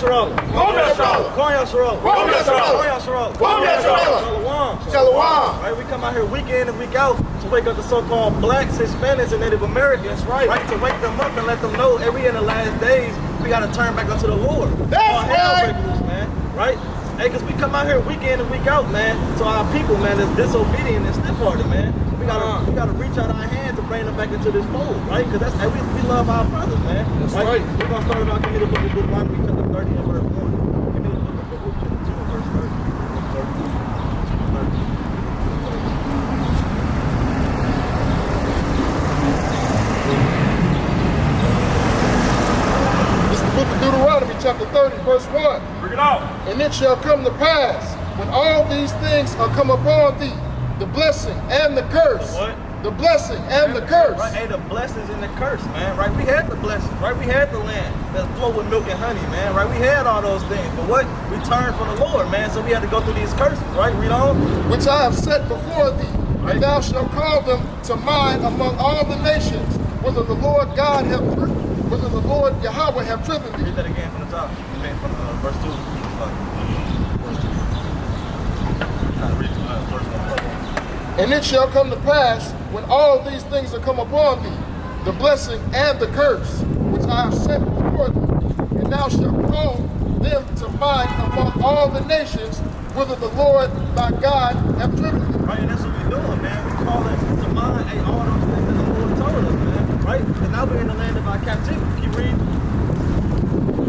Shalom. Right, we come out here week in and week out to wake up the so-called blacks, Hispanics, and Native Americans. Right. To wake them up and let them know every in the last days we got to turn back unto the Lord. That's right. Man. Right? Hey, because we come out here week in and week out, man, to our people, man, that's disobedient and stiff-hearted, man. We gotta reach out our hands to bring them back into this fold, right? Because that's we love our brothers, man. That's right. We're gonna start about the book of Deuteronomy, chapter 30 and verse 1. Give me the book of Baruch, chapter 2 and verse 30. This is the book of Deuteronomy, chapter 30, verse 1. Bring it out. And it shall come to pass, when all these things are come upon thee, the blessing and the curse. What? The blessing and the curse. Right, hey, the blessings and the curse, man. Right, we had the blessings, right? We had the land that flowed with milk and honey, man. Right, we had all those things. But what? We turned from the Lord, man. So we had to go through these curses, right? Read on. Which I have set before thee, and thou shalt call them to mind among all the nations, whither the Lord God hath driven, whither the Lord Yahweh hath driven thee. Read that again from the top. Again from verse 2. Verse 2. Read verse 1. And it shall come to pass, when all these things are come upon thee, the blessing and the curse, which I have set before thee, and thou shalt call them to mind among all the nations, whither the Lord thy God hath driven thee. Right, and that's what we're doing, man. We call it to mind, hey, all those things that the Lord told us, man. Right? And now we're in the land of our captivity. Keep reading.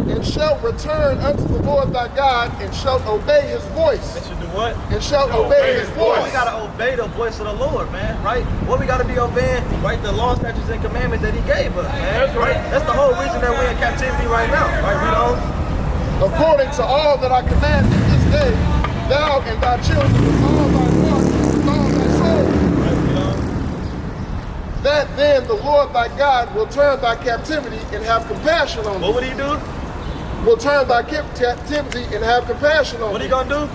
And shalt return unto the Lord thy God, and shalt obey his voice. And should do what? And shalt obey his voice. We gotta obey the voice of the Lord, man, right? What we gotta be obeying, right? The law, statutes, and commandments that he gave us, man. Right? That's the whole reason that we're in captivity right now, right? Read on. According to all that I command thee this day, thou and thy children with all thy heart and with all thy soul. Right, read on. That then the Lord thy God will turn thy captivity and have compassion on thee. What would he do? Will turn thy captivity and have compassion on What thee. he gonna do?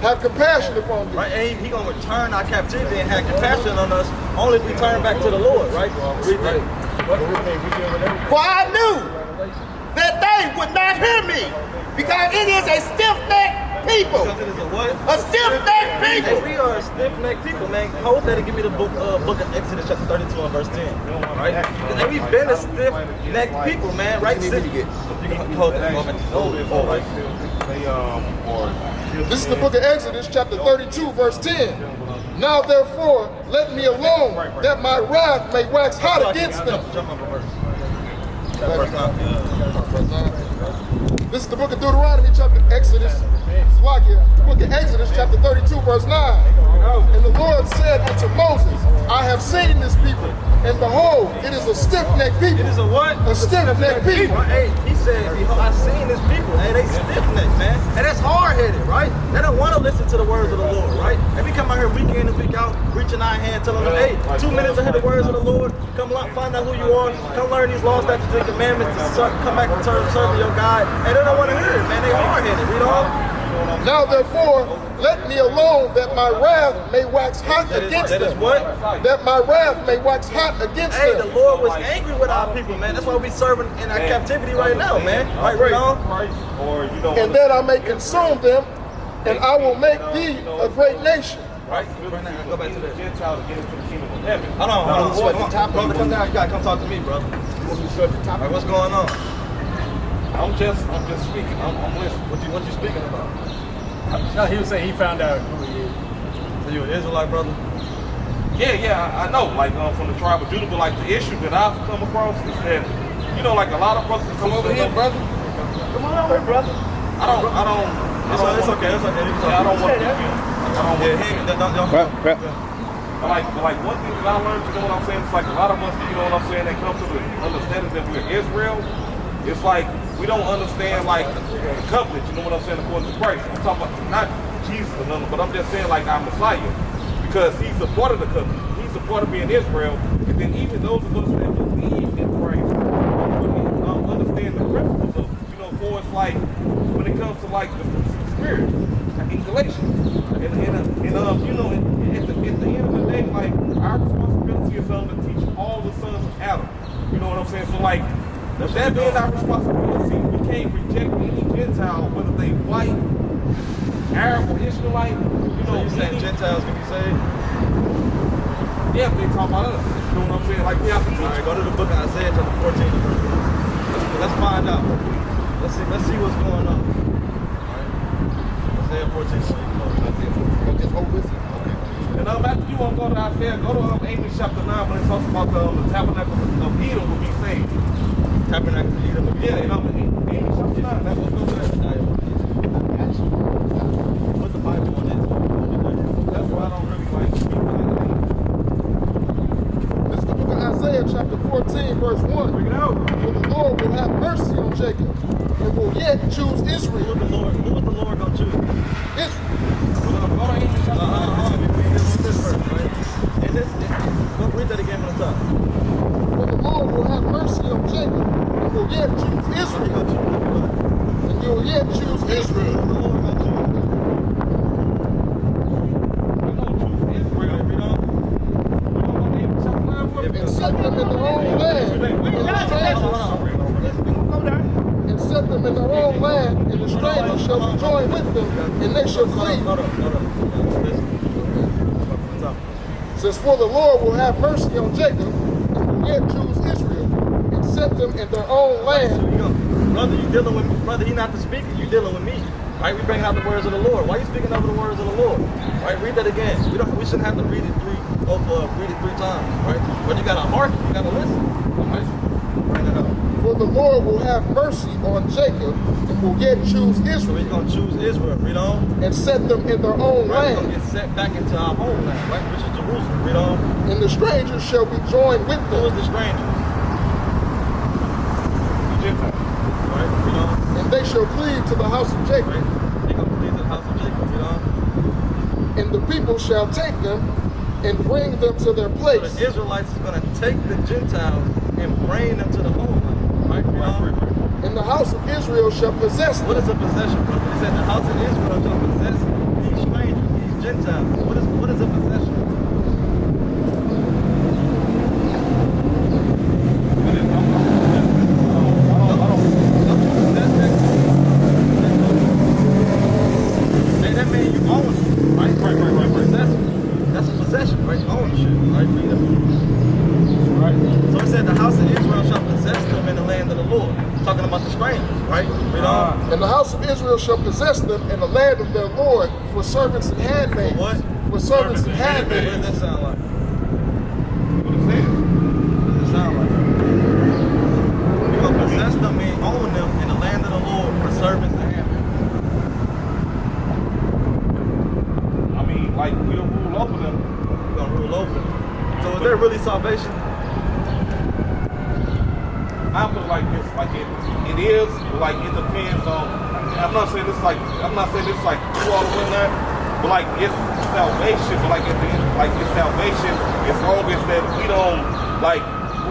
Have compassion upon thee. Right, and he gonna return our captivity and have compassion on us only if we turn back to the Lord, right? Read that. For I knew that they would not hear me, because it is a stiff-necked people. Because it is a what? A stiff-necked people. Hey, we are a stiff-necked people, man. Hold that and give me the book of Exodus chapter 32 and verse 10. Right? And we've been a stiff-necked people, man. Right? You can hold that. This is the book of Exodus, chapter 32, verse 10. Now therefore, let me alone, that my wrath may wax hot against them. Jump up a verse. Verse 9. This is the book of Deuteronomy, chapter Exodus. The book of Exodus, chapter 32, verse 9. And the Lord said unto Moses, I have seen this people, and behold, it is a stiff-necked people. It is a what? A stiff-necked people. Hey, he said, I've seen this people. Hey, they stiff-necked, man. And that's hard-headed, right? They don't want to listen to the words of the Lord, right? And we come out here week in and week out, reaching our hand, telling them, hey, 2 minutes to hear the words of the Lord. Come find out who you are. Come learn these laws, statutes, and commandments to come back and serve your God. And they don't want to hear it, man. They hard-headed. Read on. Now therefore, let me alone, that my wrath may wax hot against them. That is what? That my wrath may wax hot against them. Hey, the Lord was angry with our people, man. That's why we serving in our captivity right now, man. Right, read on. And that I may consume them, and I will make thee a great nation. Right now, go back to that. Gentile to get into the kingdom of heaven. Hold on. Brother, come down. You gotta come talk to me, bro. Right, what's going on? I'm just speaking. I'm listening. What you speaking about? No, he was saying he found out who he is. So you an Israelite, brother? Yeah, I know. Like from the tribe of Judah, but like the issue that I've come across is that, you know, like a lot of brothers Come over here, brother. Come on over here, brother. I don't. It's okay. Yeah, I don't want to. Like one thing that I learned, you know what I'm saying? It's like a lot of us, you know what I'm saying, that come to the understanding that we're Israel. It's like we don't understand like the covenant, you know what I'm saying, according to Christ. I'm talking about not Jesus or nothing, but I'm just saying like our Messiah, because he's a part of the covenant. He's a part of being Israel, and then even those of us that believe in Christ understand the principles of, you know, for it's like when it comes to like the Spirit in Galatians, and you know, at the end of the day, like our responsibility is to teach all the sons of Adam. You know what I'm saying? So like With that being our responsibility, we can't reject any Gentile, whether they white, Arab, or Israelite. You know, So you saying Gentiles can be saved? Yeah, if they talk about us. You know what I'm saying? Like we have to teach. All right, go to the book of Isaiah chapter 14. Let's find out. Let's see what's going on. All right. Isaiah 14. Just hold this. And after you want to go to Isaiah, go to Amos chapter 9 when it talks about the tabernacle of Edom will be saved. Tabernacle of Edom. Yeah, and Amos chapter 9, that's what's going to Put the Bible on it. That's why I don't really like people like that. This is the book of Isaiah chapter 14 verse 1. Bring it out. For the Lord will have mercy on Jacob and will yet choose Israel. Who was the Lord going to choose? Israel. Go to Amos chapter 9. This verse, right? And go read that again on the top. For the Lord will have mercy on Jacob and will yet choose Israel. And you will yet choose Israel. The Lord going to choose. We're going to choose Israel. We're going to go to Amos chapter 9 for And set them in their own land. And set them in their own land, and the strangers shall be joined with them, and they shall flee. Hold up. Says, for the Lord will have mercy on Jacob, and will yet choose Israel, and set them in their own land. Here you go. Brother, you dealing with me. Brother, he not the speaker, you dealing with me. Right? We bringing out the words of the Lord. Why are you speaking over the words of the Lord? Right? Read that again. We shouldn't have to read it three times. Right? But you gotta mark it, you gotta listen. Right? Bring it up. For the Lord will have mercy on Jacob, and will yet choose So Israel, we're gonna choose Israel. Read on. and set them in their own Right? We're land. gonna get set back into our homeland, right? Which is Jerusalem. Read on. And the strangers shall be joined with Who is them, the stranger? Gentile. Right? Read on. and they shall cleave to the house of Jacob. Right? They gonna please the house of Jacob. Read on. And the people shall take them and bring them to their So place. the Israelites is gonna take the Gentiles and bring them to the homeland. Right? Read on. And the house of Israel shall possess What them. is a possession, brother? It said the house of Israel shall possess these strangers, these Gentiles. What is a possession? That means you own it, right? That's a possession, right? Ownership, right? Right. So it said the house of Israel shall possess them in the land of the Lord. Talking about the strangers, right? Read on. And the house of Israel shall possess them in the land of their Lord for servants and handmaids. For what? For servants and What handmaids. does that sound like? What it says. What does it sound like? You're going to possess them and own them in the land of the Lord for servants and handmaids. I mean, like, we don't rule over them. You're going to rule over them. So is there really salvation? I put it like this, like it is, like it depends on. I'm not saying this like you all win that, but like it's salvation. But like at the end, like it's salvation as long as that we don't like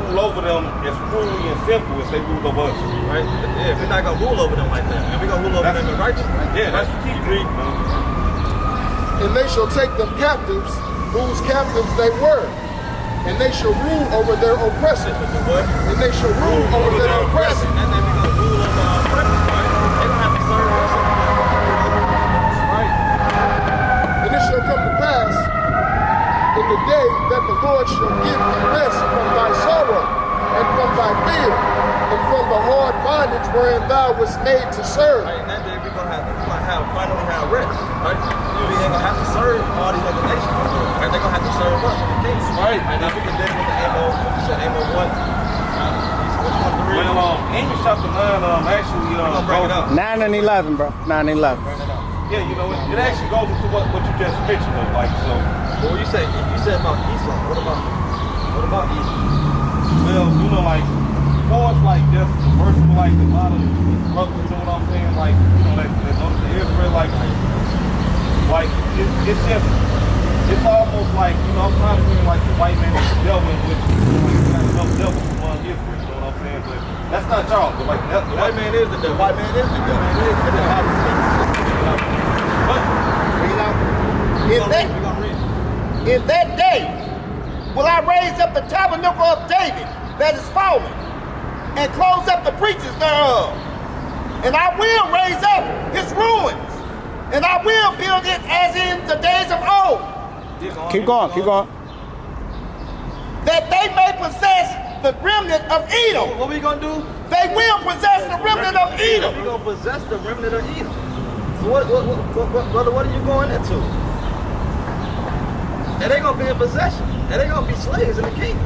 rule over them as cruelly and simple as they rule over us. Right? Yeah, we're not going to rule over them like that. And we're going to rule over them in righteousness. Yeah, that's the key. Agreed. And they shall take them captives, whose captives they were. And they shall rule over their oppressors. What? And they shall rule over their oppressors. And then we're going to rule over our oppressors, right? They don't have to serve us. Right? And it shall come to pass in the day that the Lord shall give thee rest from thy sorrow, and from thy fear, and from the hard bondage wherein thou wast made to serve. Right, and that day we're gonna finally have rest, right? We ain't gonna have to serve all these other nations, right? They're gonna have to serve us in the kingdom, right? And if we can deal with the AMOS, what you said, AMOS what? Which one to read? Well, Amos chapter 9 actually gonna bring it up. 9 and 11, bro. 9 and 11. yeah, you know, it actually goes into what you just mentioned, though, like so. Well, you said about Esau. What about Esau? Well, you know, like, as far as like just the verse of like the modern struggle, you know what I'm saying? Like, you know, like the Israel, like it's just, it's almost like, you know, I'm trying to mean like the white man is the devil, which you got enough devils among Israel, you know what I'm saying? But that's not y'all, but like The white man is the devil. White man is the devil. And then how to speak. but In that day will I raise up the tabernacle of David that is fallen, and close up the breaches thereof. And I will raise up his ruins, and I will build it as in the days of old. Keep going, keep going. That they may possess the remnant of Edom. What we gonna do? They will possess the remnant of Edom. We gonna possess the remnant of Edom. So brother, what are you going into? And they gonna be in possession. And they gonna be slaves in the kingdom.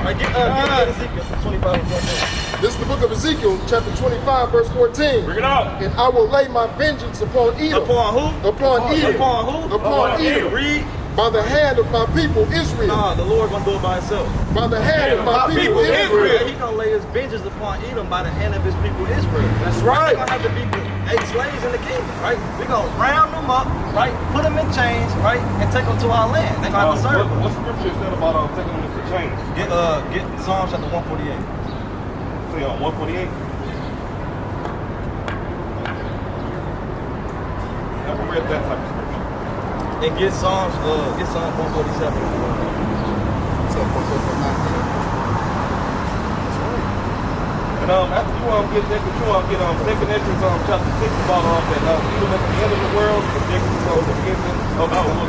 Get Ezekiel 25 and 14. This is the book of Ezekiel, chapter 25, verse 14. Bring it up. And I will lay my vengeance upon Edom. Upon who? Upon Edom. Upon who? Upon Edom. Read. By the hand of my people Israel. Nah, the Lord gonna do it by himself. By the hand of my people Israel. He gonna lay his vengeance upon Edom by the hand of his people Israel. That's right. They gonna have to be slaves in the kingdom, right? We gonna round them up, right? Put them in chains, right? And take them to our land. They gonna have to serve them. What scripture said about taking them into chains? Get Psalms chapter 148. Say on 148. Never read that type of scripture. And get Psalms 147. And after you get that, get second entrance chapter 6 about that even at the end of the world, the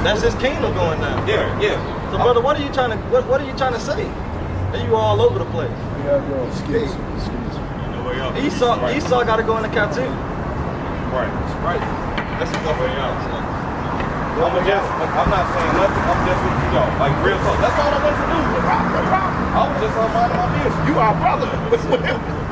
That's his kingdom going now. Yeah. So brother, what are you trying to say? That you all over the place. Excuse me. Esau got to go into captivity. Right. That's the way out. I'm not saying nothing. I'm just with you, y'all. Like real talk. That's all I want to do. I was just on my business. You are brother.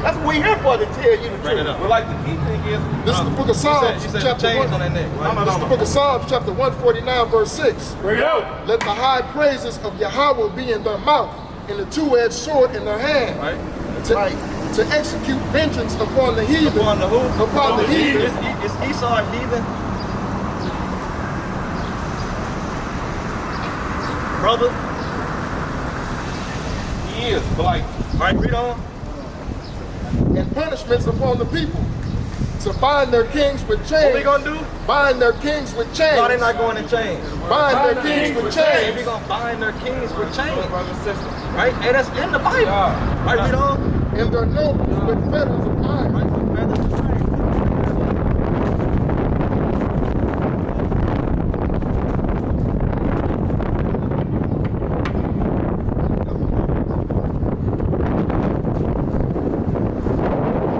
That's what we're here for, to tell you the truth. But like the key thing is, This is the book of Psalms, chapter 1. On that neck, right? This is the book of Psalms, chapter 149, verse 6. bring it out. Let the high praises of Yahweh be in their mouth, and the two-edged sword in their hand. Right. To execute vengeance upon the heathen. Upon the who? Upon the heathen. Is Esau a heathen? Brother? He is, but like, Right, read on. And punishments upon the people. To bind their kings with chains. What we gonna do? Bind their kings with chains. No, they're not going in chains. Bind their kings with chains. We're gonna bind their kings with chains. Right? And that's in the Bible. Right, read on. And their nobles with fetters of iron. Right, with feathers of iron.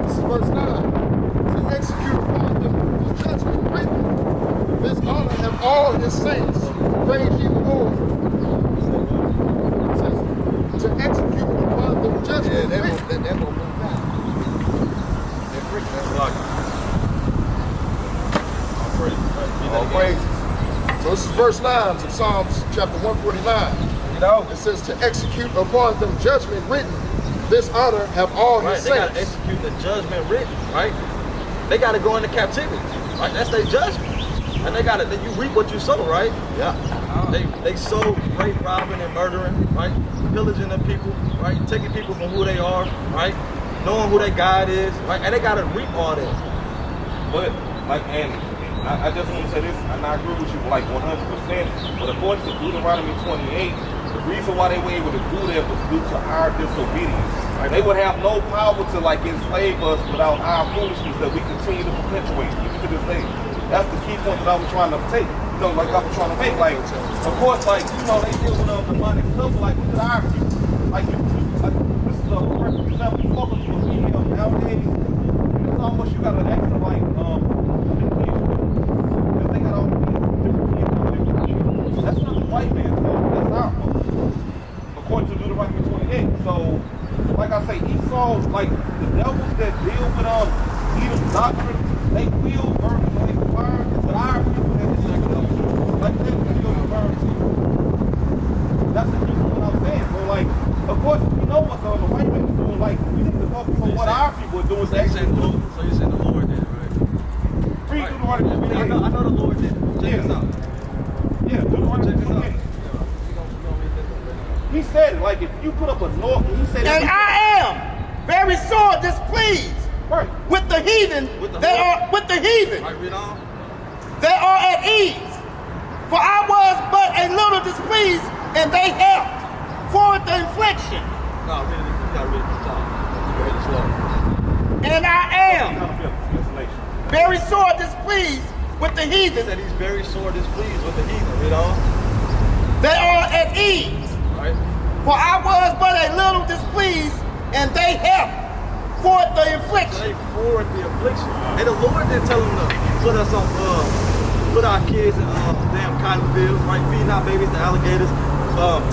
This is verse 9. To execute upon them the judgment written. This honor have all his saints. Praise ye the Lord. It says, to execute upon them judgment written. All praises. So this is verse 9 of Psalms chapter 149. You know? It says to execute upon them judgment written. This honor have all Right, his they gotta saints. execute the judgment written, right? They gotta go into captivity, right? That's their judgment. And they gotta, you reap what you sow, right? Yeah. They sow rape, robbing, and murdering, right? Pillaging the people, right? Taking people from who they are, right? Knowing who their God is, right? And they gotta reap all that. but like, and I just want to say this, and I agree with you like 100%. But according to Deuteronomy 28, the reason why they were able to do that was due to our disobedience. Right? They would have no power to like enslave us without our foolishness that we continue to perpetuate even to this day. That's the key point that I was trying to take. You know, like I was trying to make. Like, of course, like, you know, they deal with demonic stuff, but like, look at our people. Like, this is a perfect example. You walk into a female nowadays, it's almost you got an extra, like, because they got all these different kids. That's not the white man's fault. That's our fault. According to Deuteronomy 28. So, like I say, Esau, like, the devils that deal with Edom's doctrine, they will burn the lake of fire. But our people that is like they will burn too. That's the key what I'm saying. So, like, of course, we know what the white man is doing. Like, we need to focus on what our people are doing. So you said the Lord did it, right? Read Deuteronomy 28. I know the Lord did it. Check this out. Yeah, Deuteronomy 28. He said, like, if you put up a north, he said, And I am very sore displeased right. with the heathen. With the heathen. Right, read on. They are at ease. For I was but a little displeased, and they helped forward the infliction. No, read it. You gotta read it. very sore displeased with the He heathen. said he's very sore displeased with the heathen, you know? They are at ease. Right? For I was but a little displeased, and they helped forth the affliction. They forward the affliction. And the Lord didn't tell them to put us on, put our kids in damn cotton fields, right? Feeding our babies to alligators,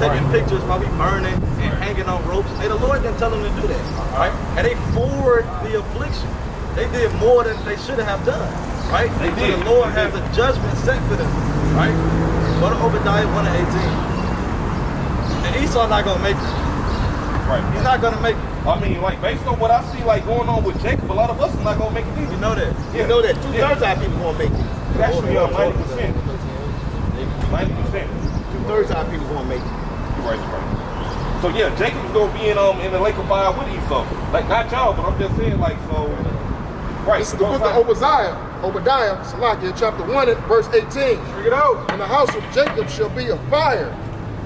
taking pictures while we burning and hanging on ropes. And the Lord didn't tell them to do that, right? And they forward the affliction. They did more than they should have done, right? So the Lord has a judgment set for them, right? Go to Obadiah 1 and 18. And Esau not gonna make it. Right. He's not gonna make it. I mean, like, based on what I see, like, going on with Jacob, a lot of us are not gonna make it either. You know that. You know that 2/3 of our people won't make it. Actually, 90%. 90%. 2/3 of our people won't make it. You're right, you're right. So yeah, Jacob's gonna be in the lake of fire with Esau. Like, not y'all, but I'm just saying, like, so. Right. This is the book of Obadiah, Salakia, chapter 1 and verse 18. Bring it out. And the house of Jacob shall be a fire,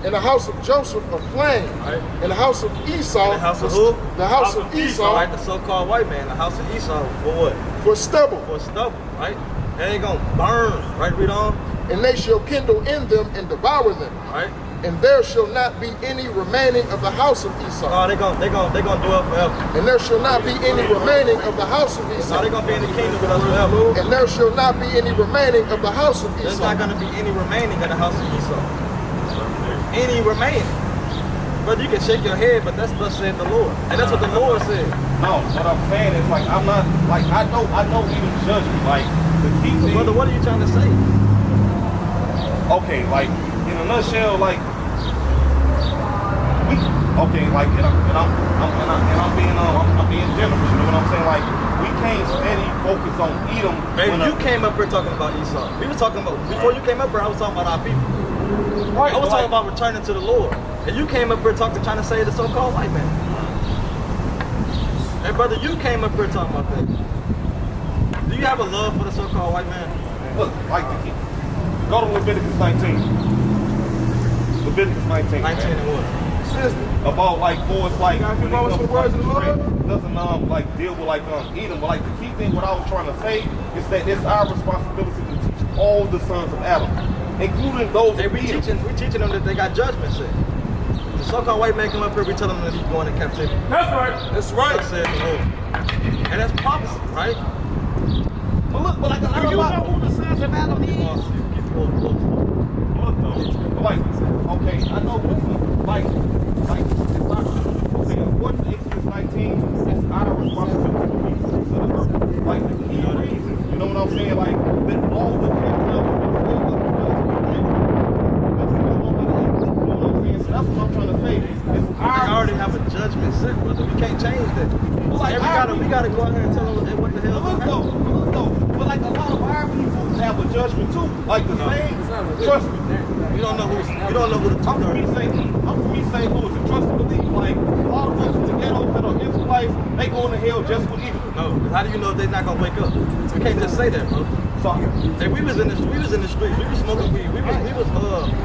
and the house of Joseph a flame, Right. and the house of Esau. The house of who? The house of Esau Right, the so-called white man. The house of Esau for what? for stubble. For stubble, right? And they gonna burn, right? Read on, And they shall kindle in them and devour them. right? And there shall not be any remaining of the house of Esau. No, they gonna dwell forever. And there shall not be any remaining of the house of No, Esau. they gonna be in the kingdom with us forever. And there shall not be any remaining of the house of There's Esau. not gonna be any remaining of the house of Esau. Any remaining. But you can shake your head, but that's thus said the Lord. And that's what the Lord said. No, what I'm saying is, like, I'm not, like, I know even judgment, like, the key thing. Brother, what are you trying to say? Okay, like, in a nutshell, like, we, okay, like, and I'm being generous, you know what I'm saying? Like, we can't steady focus on Edom. Man, you came up here talking about Esau. We was talking about, before you came up here, I was talking about our people. Right, I was like, talking about returning to the Lord. And you came up here trying to say the so-called white man. Hey, brother, you came up here talking about that. Do you have a love for the so-called white man? look, like, go to Leviticus 19. Leviticus 19. 19 and what? About, like, boys, like, Guys, you when it know comes some to, words like, of the Lord? doesn't, like, deal with, like, Edom. But, like, the key thing, what I was trying to say, is that it's our responsibility to teach all the sons of Adam, including those Hey, of we Edom. teaching them that they got judgment set. The so-called white man come up here, we tell them that he's going in captivity. That's right. That's right. Thus said the Lord. And that's prophecy, right? But look, but like, I don't know who the sons of Adam is? Look though, like, okay, I know what, like, it's not, okay, according to Exodus 19, it's our responsibility to be priests of the earth. Like, the key reason, you know what I'm saying? Like, that all the Gentiles will be raised up to us. So that's what I'm trying to say. It's We already have a judgment set, brother. We can't change that. Like, we gotta go out here and tell them what the hell. Look though, but like a lot of our people have a judgment too. Like the same, trust me. You don't know who the I'm from East St. Louis, and trust and believe, like, a lot of us in the ghettos that are Israelites, they going to hell just with evil. No, how do you know they're not gonna wake up? We can't just say that, bro. So, Hey, we was in the streets. We was smoking weed. We was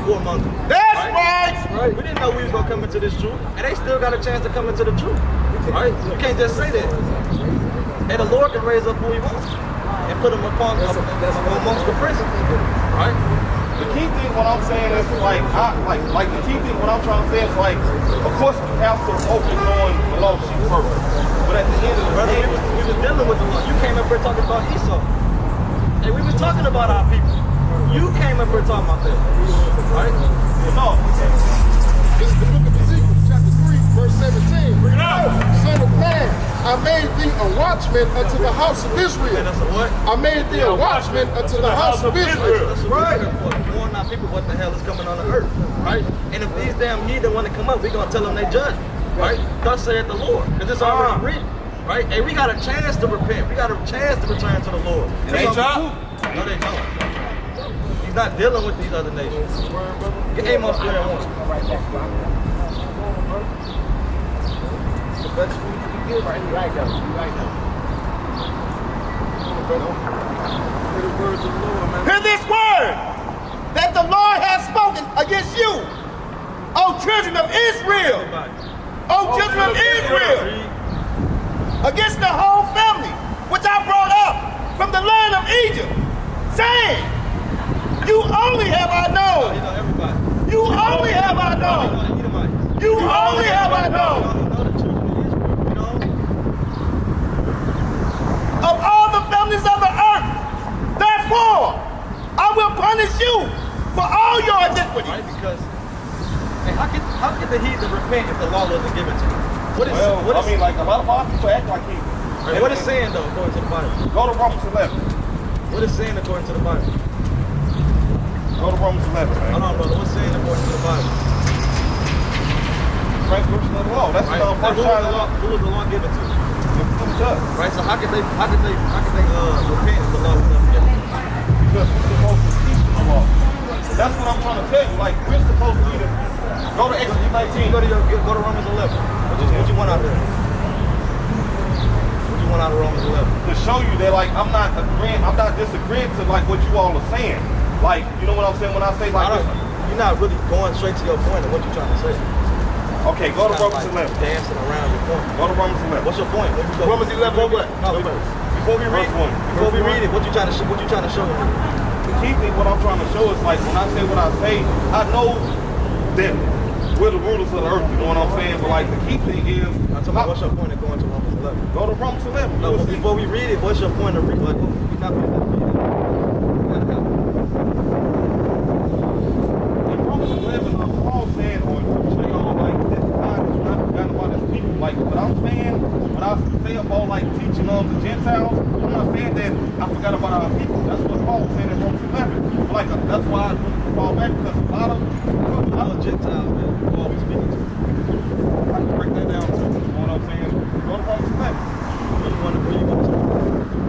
whoremongering. That's right. Right. We didn't know we was gonna come into this truth, and they still got a chance to come into the truth. Right? You can't just say that. And the Lord can raise up who He wants and put them amongst the prison. Right? the key thing, what I'm saying is, like, the key thing, what I'm trying to say is, like, of course we have to focus on the law sheet first. But at the end of the Brother, day, we was dealing with the law. You came up here talking about Esau. And we was talking about our people. You came up here talking about that. Right? no. This is the book of Ezekiel, chapter 3, verse 17. Bring it out. Son of man, I made thee a watchman unto the house of And Israel. that's a what? I made thee a watchman unto the house of Israel. That's what we're here for. Warn our people what the hell is coming on the earth. Right? And if these damn heathen want to come up, we're going to tell them they judge. Right? Thus saith the Lord. Because it's already written. Right? And we got a chance to repent. We got a chance to return to the Lord. It ain't y'all. No, they don't. He's not dealing with these other nations. Get Amos 3 and 1. The best food you can get right now. Hear this word that the Lord has spoken against you, O children of Israel. O children of Israel. Against the whole family, which I brought up from the land Egypt, saying, you only have I known. You know everybody. You only have I known. You only have I known. Of all the families of the earth. Therefore, I will punish you for all your iniquities. Right? Because, hey, how can the heathen repent if the law wasn't given to them? What is, Well, I mean, like a lot of our people act like heathens. right, what is saying though, according to the Bible? Go to Romans 11. What is saying according to the Bible? Go to Romans 11, man. Hold on, brother. What's saying according to the Bible? Transgression of the law. That's Right? the first time Who was the law given to? it's us. Right. So how can they repent if the law was never given? Because we're supposed to teach them the law. That's what I'm trying to tell you. Like, we're supposed to either go to Exodus 19. Go to Romans 11. What you want out there? What you want out of Romans 11? To show you that, like, I'm not disagreeing to like what you all are saying. Like, you know what I'm saying when I say like this? You're not really going straight to your point of what you're trying to say. Okay, go to Romans 11. Dancing around your point. Go to Romans 11. What's your point? Romans 11 what? No, before we read it, what you trying to show me? The key thing, what I'm trying to show is like when I say what I say, I know that we're the rulers of the earth. You know what I'm saying? But like the key thing is, I'm talking about what's your point of going to Romans 11? Go to Romans 11. No, but before we read it, what's your point of reading? Like, we not reading it. In Romans 11, Paul saying, or you know, like that God has not forgotten about his people. Like what I'm saying, when I say about like teaching on the Gentiles, I'm not saying that I forgot about our people. That's what Paul was saying in Romans 11. Like that's why I fall back because a lot of Gentiles, man, Paul was speaking to. I can break that down too. You know what I'm saying? Go to Romans 11. Where you want to start?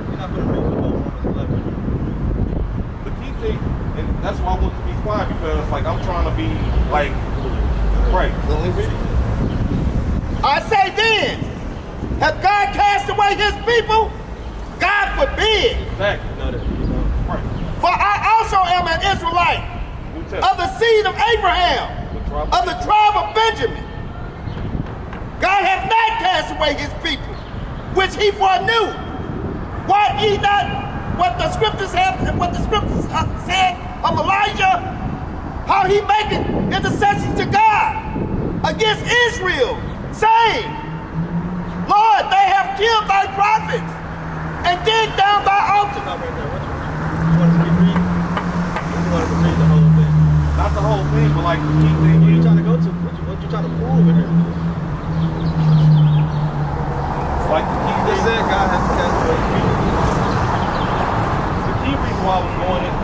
You're not going to read the whole Romans 11. The key thing, and that's why I want to be quiet because like I'm trying to be like right. Only read it. I say then, have God cast away his people? God forbid. Exactly. You know that. Right. For I also am an Israelite of the seed of Abraham, of the tribe of Benjamin. God hath not cast away his people, which he foreknew. Why ye not what the scriptures have, what the scriptures said of Elijah, how he maketh intercession to God against Israel, saying, Lord, they have killed thy prophets and digged down thy altar. Stop right there. You want to keep reading? You want to read the whole thing? Not the whole thing, but like the key thing What are you is trying to go to? What you trying to prove in here? like the key You just thing. said God has to cast away his people. The key reason why I was going in,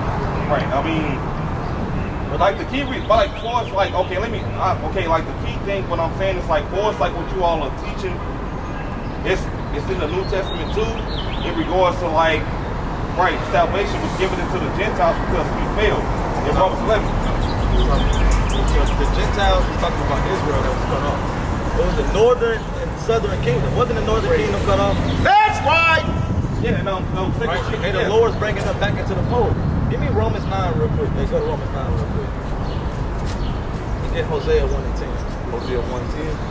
right? I mean, but like the key reason, but like for us, like okay, like the key thing. What I'm saying is like for us, like what you all are teaching, it's in the New Testament too, in regards to like, right, salvation was given into the Gentiles because we failed. In Romans 11. The Gentiles was talking about Israel that was cut off. It was the northern and southern kingdom. Wasn't the northern kingdom cut off? That's right. Yeah, no, Right? And the Lord's bringing them back into the fold. Give me Romans 9 real quick. Hey, go to Romans 9 real quick. And get Hosea 1 and 10. Hosea 1 and 10.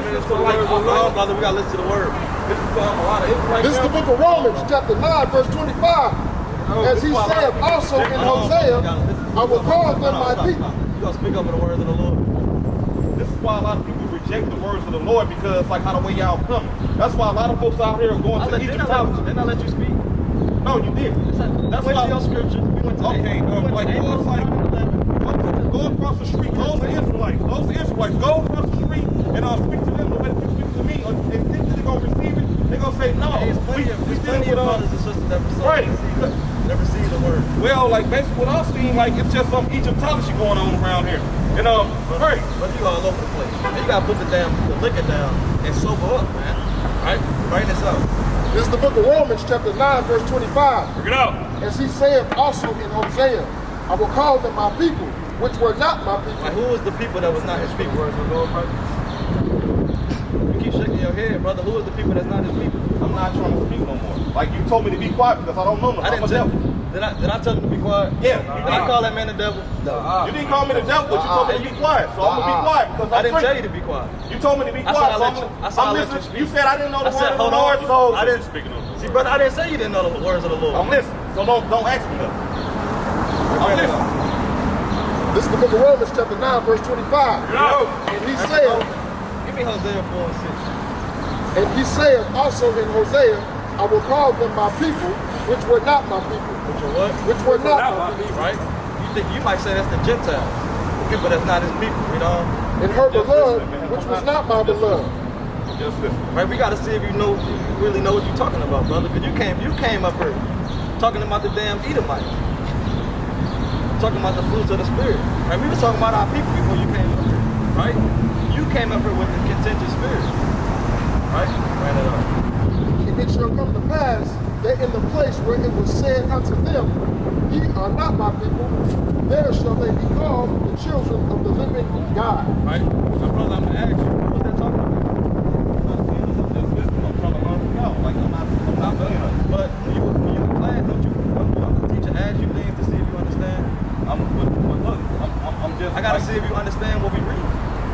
Brother, we gotta listen to the word. This is the book of Romans, chapter 9, verse 25. As he said also in Hosea, I will call them my people. You gonna speak up with the words of the Lord? This is why a lot of people reject the words of the Lord because like how the way y'all come. That's why a lot of folks out here are going to Egypt. Didn't I let you speak? No, you did. That's why your scripture. We went to okay, like go across the street. Those are Israelites. Go across the street and speak to them the way that you speak to me. And think that they're gonna receive it. They're gonna say no. There's plenty of brothers and sisters that receive. Right. Never see the word. Well, like basically what I've seen, like it's just some Egyptology going on around here. And right. But you all over the place. And you gotta put the liquor down and sober up, man. Right? Bring this up. This is the book of Romans, chapter 9, verse 25. Bring it out. As he saith also in Hosea, I will call them my people, which were not my people. Like, who was the people that was not his people? Words of the Lord, brother? You keep shaking your head, brother. Who is the people that's not his people? I'm not trying to speak no more. Like you told me to be quiet because I don't know nothing. I didn't tell you. Did I tell him to be quiet? Yeah. Did I call that man the devil? No. You didn't call me the devil, but you told me to be quiet. So I'm gonna be quiet because I didn't tell you to be quiet. You told me to be quiet. I'm listening. You said I didn't know the word of the Lord, so I didn't speak no. See, brother, I didn't say you didn't know the words of the Lord. I'm listening. So don't ask me nothing. I'm listening. This is the book of Romans, chapter 9, verse 25. And he said, give me Hosea 4 and 6. And he said also in Hosea, I will call them my people, which were not my people. Which were what? Which were not my people. Right? You might say that's the Gentiles. The people that's not his people, you know? And her beloved, which was not my beloved. Just listen. Right? We gotta see if you really know what you're talking about, brother. Because you came up here talking about the damn Edomites. Talking about the fruits of the spirit. Right? We were talking about our people before you came up here. Right? You came up here with the contentious spirit. Right? Ran it up. And it shall come to pass that in the place where it was said unto them, ye are not my people, there shall they be called the children of the living God. Right? My brother, I'm gonna ask you, what's that talking about? I'm trying to learn from y'all. Like I'm not saying nothing. But when you in class, don't you? The teacher asks you things to see if you understand. I'm just. I gotta see if you understand what we read.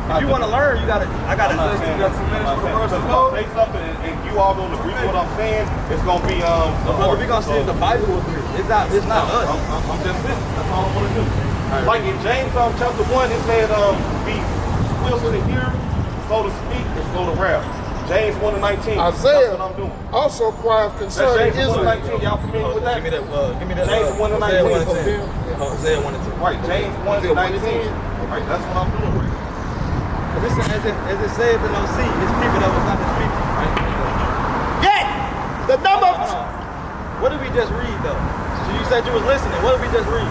If you want to learn, I gotta say you got 2 minutes for the verse to go. Say something and you all gonna agree with what I'm saying. It's gonna be brother, we gonna see if the Bible will agree. It's not us. I'm just listening. That's all I want to do. Right. Like in James chapter 1, it said be swift to hear, slow to speak, and slow to wrath. James 1 and 19. Isaiah that's what I'm doing. also cried concerning James 1 Israel. and 19. Y'all familiar with that? Give me that. James 1 and 19. Hosea 1 and 2. Right, James 1 and 19. Right, that's what I'm doing right. Listen, as it says in those seas, it's people that was not his people, right? Yet, the number of... What did we just read, though? So you said you was listening. What did we just read?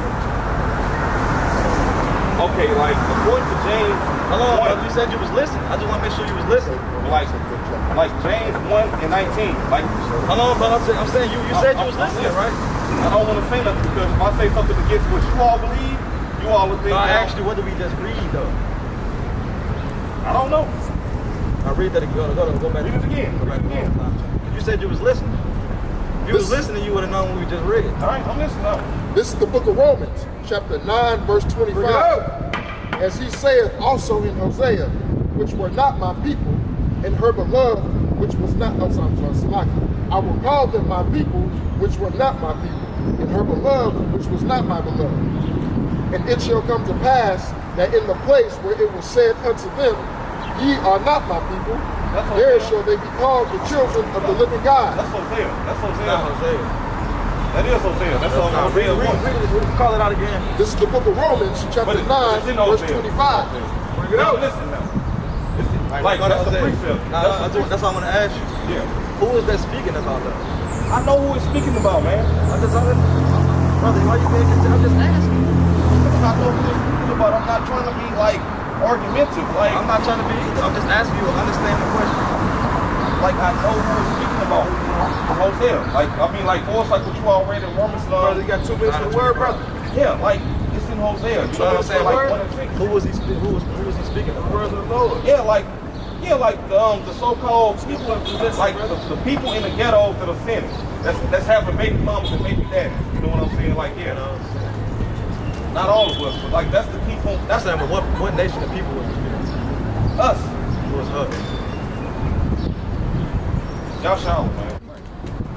Okay, like, according to James... Hello, you said you was listening. I just want to make sure you was listening. Like James 1 and 19. Like, hello, but I'm saying you said you was listening, right? I don't want to say nothing because if I say something against what you all believe, you all would think... No, I asked you, what did we just read, though? I don't know. I'll read that again. Go back. Read it again. Go back. You said you was listening. If you was listening, you would have known what we just read. All right, I'm listening now. This is the book of Romans, chapter 9, verse 25. As he saith also in Hosea, which were not my people, and her beloved, which was not, I will call them my people, which were not my people, and her beloved, which was not my beloved. And it shall come to pass that in the place where it was said unto them, ye are not my people, there shall they be called the children of the living God. That's Hosea. That's Hosea. Not Hosea. That is Hosea. That's Hosea 1. Read it. Call it out again. This is the book of Romans, chapter 9, verse 25. Bring it out. Listen now. Like, that's the precept. That's what I'm going to ask you. Yeah. Who is that speaking about that? I know who it's speaking about, man. Brother, why you being I'm just asking. I know who it's speaking about. I'm not trying to be, like, argumentative. Like, I'm not trying to be either. I'm just asking you to understand the question. Like, I know who it's speaking about. Hosea. Like, I mean, like, for us, like what you all read in Romans. Brother, you got 2 minutes for the word, brother. Yeah, like, it's in Hosea. You know what I'm saying? Like, 1 and 6. Who was he speaking of? The words of the Lord. Yeah, like the so-called people, like the people in the ghettos that are sinning, that's having baby mamas and baby daddies. You know what I'm saying? Like, yeah, not all of us, but like that's the people. That's not. But what nation of people was it? Us. It was us. Y'all shallow, man.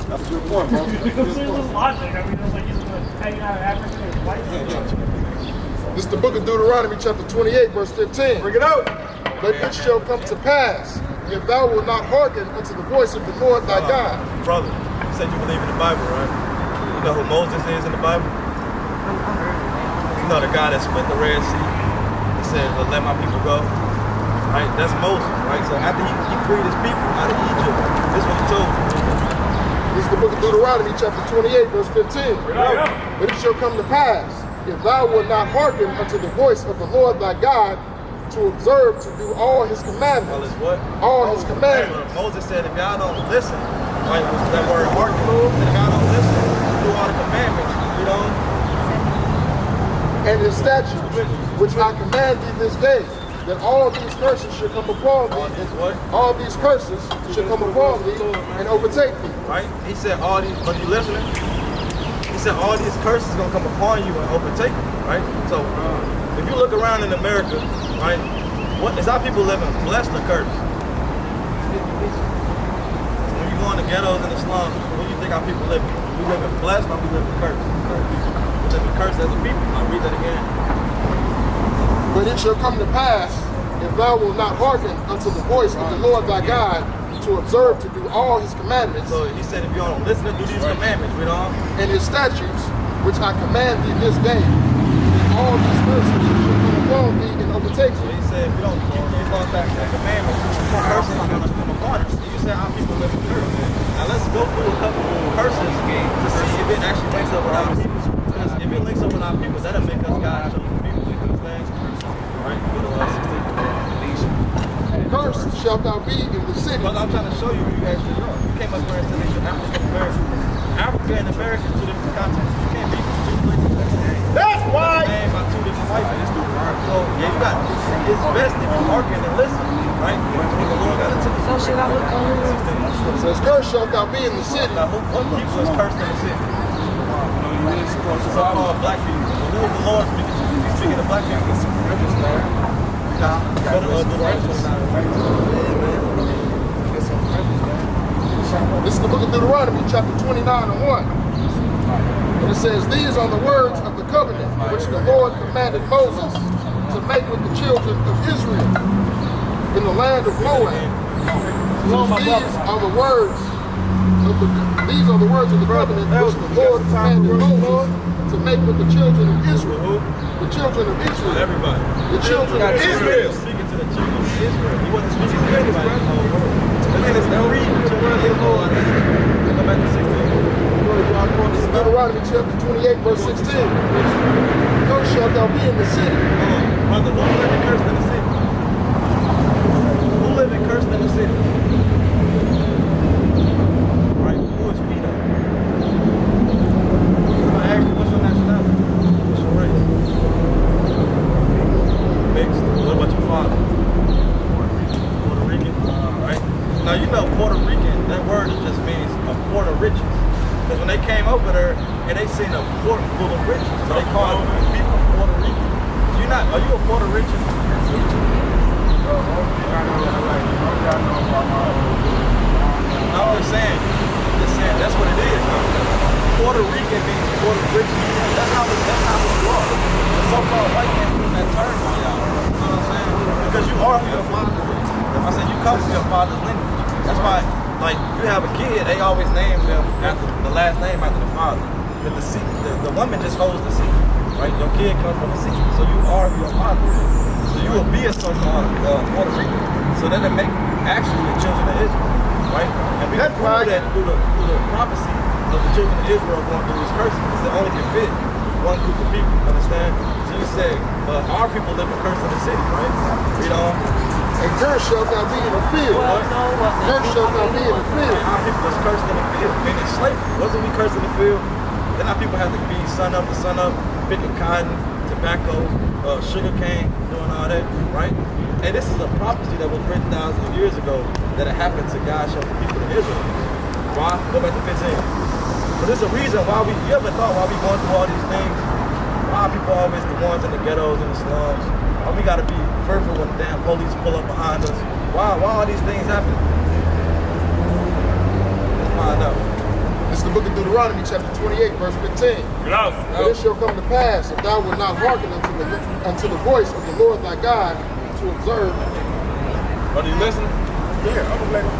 That's a good point, bro. There's logic. I mean, it's like he's hanging out African and white. This is the book of Deuteronomy, chapter 28, verse 15. Bring it out. But it shall come to pass, if thou wilt not hearken unto the voice of the Lord thy God. Brother, you said you believe in the Bible, right? You know who Moses is in the Bible? You know the guy that split the Red Sea? He said, well, let my people go. Right? That's Moses, right? So after he freed his people out of Egypt, this is what he told them. This is the book of Deuteronomy, chapter 28, verse 15. But it shall come to pass, if thou wilt not hearken unto the voice of the Lord thy God, to observe to do all his commandments. All his commandments. Moses said, if y'all don't listen, right, that word hearken, if y'all don't listen, do all the commandments, you know, and his statutes, which I command thee this day, that all these curses should come upon thee, all these curses should come upon thee and overtake thee. Right? He said all these, when you listening, he said all these curses gonna come upon you and overtake you, right? So if you look around in America, right, what is our people living, blessed or cursed? When you go in the ghettos and the slums, what do you think our people living? We living blessed or we living cursed? We living cursed as a people. I'll read that again. But it shall come to pass, if thou wilt not hearken unto the voice of the Lord thy God, to observe to do all his commandments. So he said, if you don't listen to do these commandments, read on. And his statutes, which I command thee this day, that all these curses shall come upon thee and overtake So thee. he said, if you don't keep these laws, statutes, and commandments, curses are going to come upon us. You said our people live in cursed. Now let's go through a couple of curses to see if it actually links up with our people. Because if it links up with our people, that'll make us God's chosen people. You understand? Right? Go to 16. Cursed shalt thou be in the city. But I'm trying to show you what you actually know. You came up here and said that you're African American. Africa and America is two different continents. You can't be from two places. That's why. Named by two different white people. So yeah, you got. It's best if you hearken and listen, right? When the Lord got to tell you. So should I look on this? It says, cursed shalt thou be in the city. Now, what people is cursed in the city? So-called black people. But who is the Lord speaking to? He's speaking to black people. This is the book of Deuteronomy, chapter 29 and 1. And it says, these are the words of the covenant which the Lord commanded Moses to make with the children of Israel in the land of Moab. These are the words of the covenant which the Lord commanded Moses to make with the children of Israel. The children of Israel. Everybody. The children of Israel. Speaking to the children of Israel. He wasn't speaking to everybody. Go back to 16. This is Deuteronomy chapter 28, verse 16. Cursed shalt thou be in the city. Brother, who living cursed in the city? Who living cursed in the city? Right? Who is Peter? I asked you, what's your nationality? What's your race? Mixed. What about your father? Puerto Rican. Right? Now you know Puerto Rican, that word just means a port of riches. Because when they came over there and they seen a port full of riches, so they called people Puerto Rican. Are you a Puerto Rican? I'm just saying, that's what it is. Puerto Rican means Puerto Rican. That's how it was. The so-called white man put that term on y'all. You know what I'm saying? Because you are from your father's lineage. I said you come from your father's lineage. That's why, like, you have a kid, they always name them after the last name after the father. The woman just holds the secret, right? Your kid comes from the secret, so you are who your father is. So you will be a so-called Puerto Rican. So that it make actually the children of Israel, right? And we can prove that through the prophecy of the children of Israel going through these curses, because it only can fit one group of people, understand? So you say, our people live in curse in the city, right? Read on. And cursed shalt thou be in the field. Cursed shalt thou be in the field. Our people was cursed in the field, meaning slavery. Wasn't we cursed in the field? Then our people had to be sun up to sun up, picking cotton, tobacco, sugar cane, doing all that, right? And this is a prophecy that was written thousands of years ago that it happened to God's chosen people in Israel. Why? Go back to 15. So there's a reason why you ever thought why we going through all these things? Why are people always the ones in the ghettos and the slums? Why we gotta be fearful when the damn police pull up behind us? Why all these things happen? Let's find out. This is the book of Deuteronomy, chapter 28, verse 15. Now it shall come to pass, if thou wilt not hearken unto the voice of the Lord thy God, to observe. Are you listening? Yeah, I'm gonna let him.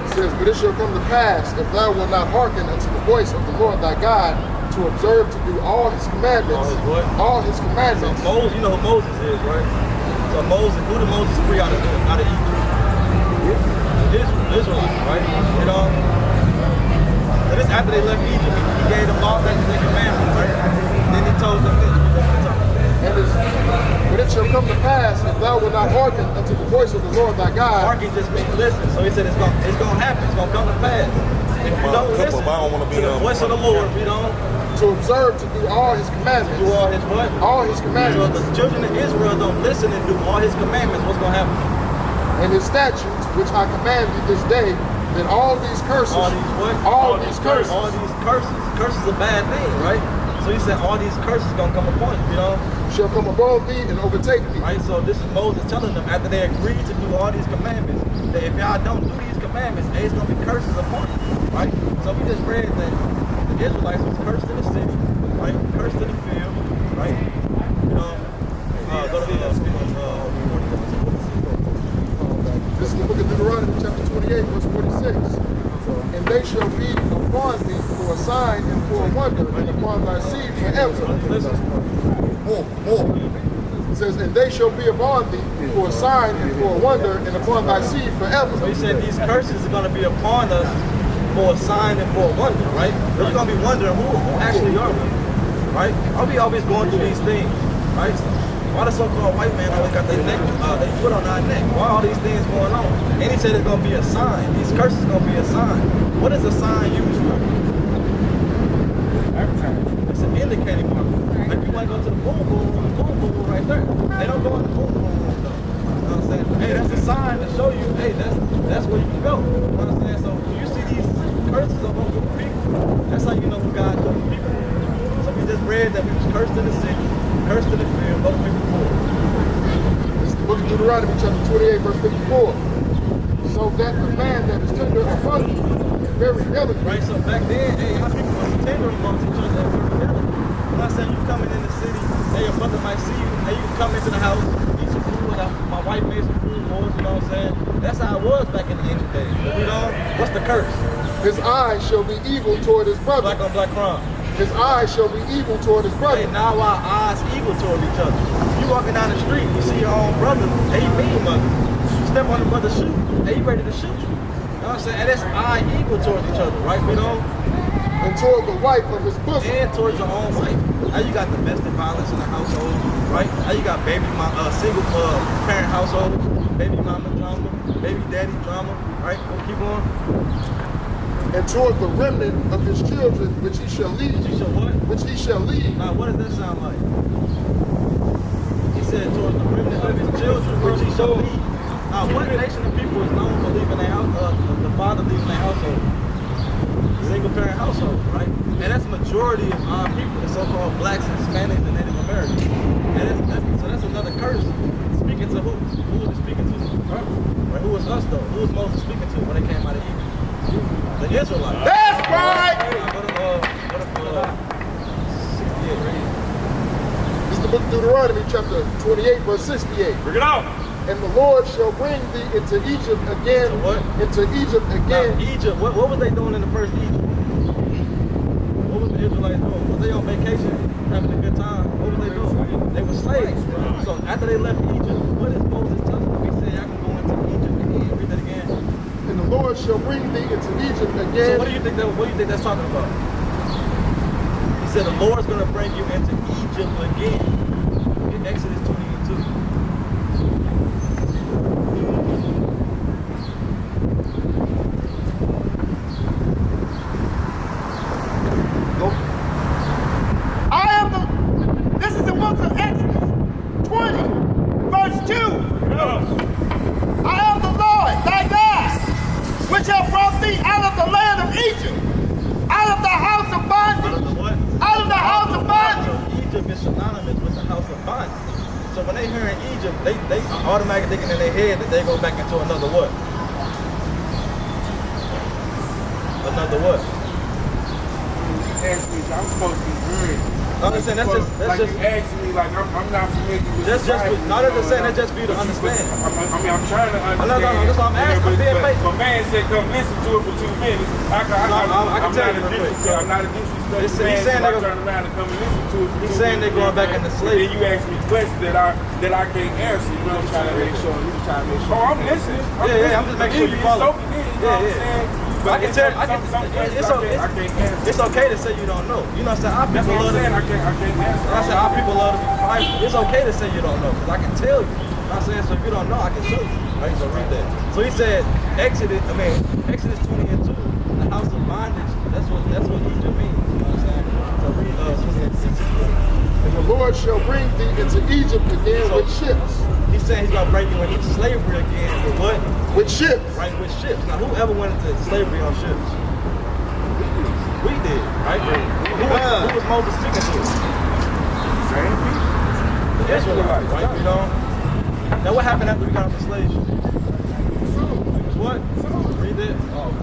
It says, but it shall come to pass, if thou wilt not hearken unto the voice of the Lord thy God, to observe to do all his commandments. All his what? All his commandments. So Moses, you know who Moses is, right? So So Moses, who did Moses free out of Egypt? Israelites, right? You know? And this after they left Egypt, he gave them law, statutes, and commandments, right? And then he told them this. But it shall come to pass, if thou wilt not hearken unto the voice of the Lord thy God. Hearken just means listen. So he said it's gonna happen. It's gonna come to pass. If you don't listen to the voice of the Lord, you know, to observe to do all his commandments. Do all his what? All his commandments. So if the children of Israel don't listen and do all his commandments, what's gonna happen? And his statutes, which I command thee this day, that all these curses. All these what? All these curses. All these curses. Curses is a bad thing, right? So he said all these curses gonna come upon you, you know? Shall come upon thee and overtake thee. Right, so this is Moses telling them after they agreed to do all these commandments, that if y'all don't do these commandments, it's gonna be curses upon you, right? So we just read that the Israelites was cursed in the city, right? Cursed in the field, right? You know, go to the This is the book of Deuteronomy, chapter 28, verse 46. And they shall be upon thee for a sign and for a wonder, and upon thy seed forever. More. It says, and they shall be upon thee for a sign and for a wonder, and upon thy seed forever. So he said these curses are going to be upon us for a sign and for a wonder, right? We're going to be wondering who actually are we, right? Are we always going through these things, right? Why the so-called white man always got their neck, they put on our neck? Why all these things going on? And he said it's going to be a sign. These curses are going to be a sign. What is a sign used for? It's an indicating marker. Like you might go to the boom room right there. They don't go in the boom room though. You know what I'm saying? Hey, that's a sign to show you, hey, that's where you can go. You know what I'm saying? So when you see these curses of other people, that's how you know who God told people. So we just read that we was cursed in the city, cursed in the field, both people forward. This is the book of Deuteronomy, chapter 28, verse 54. So that the man that is tender among you is very delicate. Right, so back then, hey, our people was tender amongst each other and very delicate. When I say you coming in the city, hey, your brother might see you, hey, you can come into the house, eat some food, my wife made some food for us, you know what I'm saying? That's how it was back in the ancient days. But you know, what's the curse? His eyes shall be evil toward his brother. Black on black crime. His eyes shall be evil toward his brother. Hey, now our eyes evil toward each other. You walking down the street, you see your own brother, hey, you mean mother. You step on the brother's shoe, hey, you ready to shoot you. You know what I'm saying? And that's eye evil towards each other, right? You know? And toward the wife of his bosom. And towards your own wife. Now you got domestic violence in the household, right? Now you got single parent household, baby mama drama, baby daddy drama, right? Go keep on. And toward the remnant of his children, which he shall lead. Which he shall what? Which he shall lead. Now what does that sound like? He said toward the remnant of his children, which he shall lead. Now what nation of people is known for leaving their house, the father leaving their household? Single parent household, right? And that's majority of our people, the so-called blacks, Hispanics, and Native Americans. And so that's another curse. Speaking to who? Who was he speaking to? Right? Who was us though? Who was Moses speaking to when they came out of Egypt? The Israelites. That's right! Go to 68, right? This is the book of Deuteronomy, chapter 28, verse 68. Bring it out. And the Lord shall bring thee into Egypt again. So what? Into Egypt again. Now, Egypt, what was they doing in the first Egypt? What was the Israelites doing? Was they on vacation, having a good time? What was they doing? They were slaves. So after they left Egypt, what is Moses telling them? He said, y'all can go into Egypt again. Read that again. And the Lord shall bring thee into Egypt again. So what do you think that's talking about? He said the Lord's going to bring you into Egypt again. In Exodus 22. This is the book of Exodus 20, verse 2. I am the Lord, thy God, which have brought thee out of the land of Egypt, out of the house of bondage. Out of the what? Out of the house of bondage. So Egypt is synonymous with the house of bondage. So when they hear in Egypt, they automatically thinking in their head that they go back into another what? Another what? ask me, I'm supposed to be good. Understand? That's just you asking me, like I'm not familiar with. That's just not understand. That's just for you to understand. I mean, I'm trying to understand. No, that's what I'm asking. I'm being patient. But man said, come listen to it for 2 minutes. I can tell you real quick. I'm not a disrespect. He's saying I turn around and come and listen to it. He's saying they're going back into slavery. And then you ask me questions that I can't answer. You know, I'm trying to make sure. Oh, I'm listening. Yeah, I'm just making sure you follow. Yeah. I can tell. It's okay to say you don't know. You know what I'm saying? Our people love to. I can't answer. I said our people love to be prideful. It's okay to say you don't know, because I can tell you. You know what I'm saying? So if you don't know, I can show you. Right? So read that. So he said, Exodus 20 and 2, the house of bondage. That's what Egypt means. You know what I'm saying? So read 20 and 6. And the Lord shall bring thee into Egypt again with ships. He's saying he's gonna bring you into slavery again with what? With ships. Right, with ships. Now, who ever went into slavery on ships? We did, right? Who was Moses speaking to? Same people. The Israelites, right? You know? Now, what happened after we got off the slave ship? It was what? Read it.